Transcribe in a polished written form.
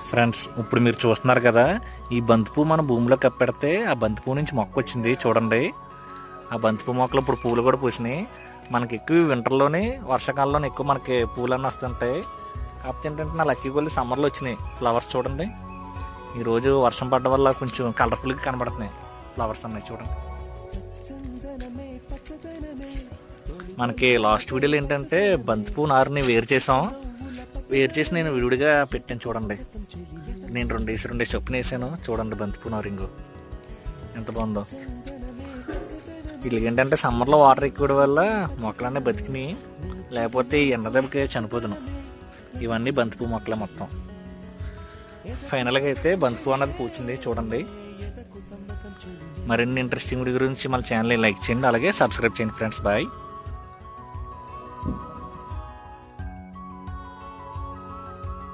Friends, ఇప్పుడు మీరు చూస్తున్నారు కదా, ఈ బంతిపూ మన భూమిలో కప్పెడితే ఆ బంతిపూ నుంచి మొక్క వచ్చింది చూడండి. ఆ బంతిపూ మొక్కలు ఇప్పుడు పూలు కూడా పూసినాయి. మనకి ఎక్కువ వింటర్లోనే, వర్షాకాలంలోనే ఎక్కువ మనకి పూలన్నీ వస్తుంటాయి. కాకపోతే ఏంటంటే నా లక్కీ కొద్ది సమ్మర్లో వచ్చినాయి ఫ్లవర్స్ చూడండి. ఈరోజు వర్షం పడ్డ వల్ల కొంచెం కలర్ఫుల్గా కనబడుతున్నాయి ఫ్లవర్స్ అన్నీ చూడండి. మనకి లాస్ట్ వీడియోలో ఏంటంటే బంతిపూ నారుని వేరు చేసి నేను విడివిడిగా పెట్టాను చూడండి. నేను రెండు చొప్పున వేసాను చూడండి. బంతిపూ నారింగు ఎంత బాగుందో. వీళ్ళకి ఏంటంటే సమ్మర్లో వాటర్ ఎక్కువ వల్ల మొక్కలన్నీ బతికినాయి, లేకపోతే ఈ ఎండ దెబ్బకి చనిపోదును. ఇవన్నీ బంతిపూ మొక్కలే మొత్తం. ఫైనల్గా అయితే బంతిపూ అన్నది పూచింది చూడండి. మరిన్ని ఇంట్రెస్టింగ్ వీడియో గురించి మన ఛానల్ని లైక్ చేయండి, అలాగే సబ్స్క్రైబ్ చేయండి ఫ్రెండ్స్. బాయ్.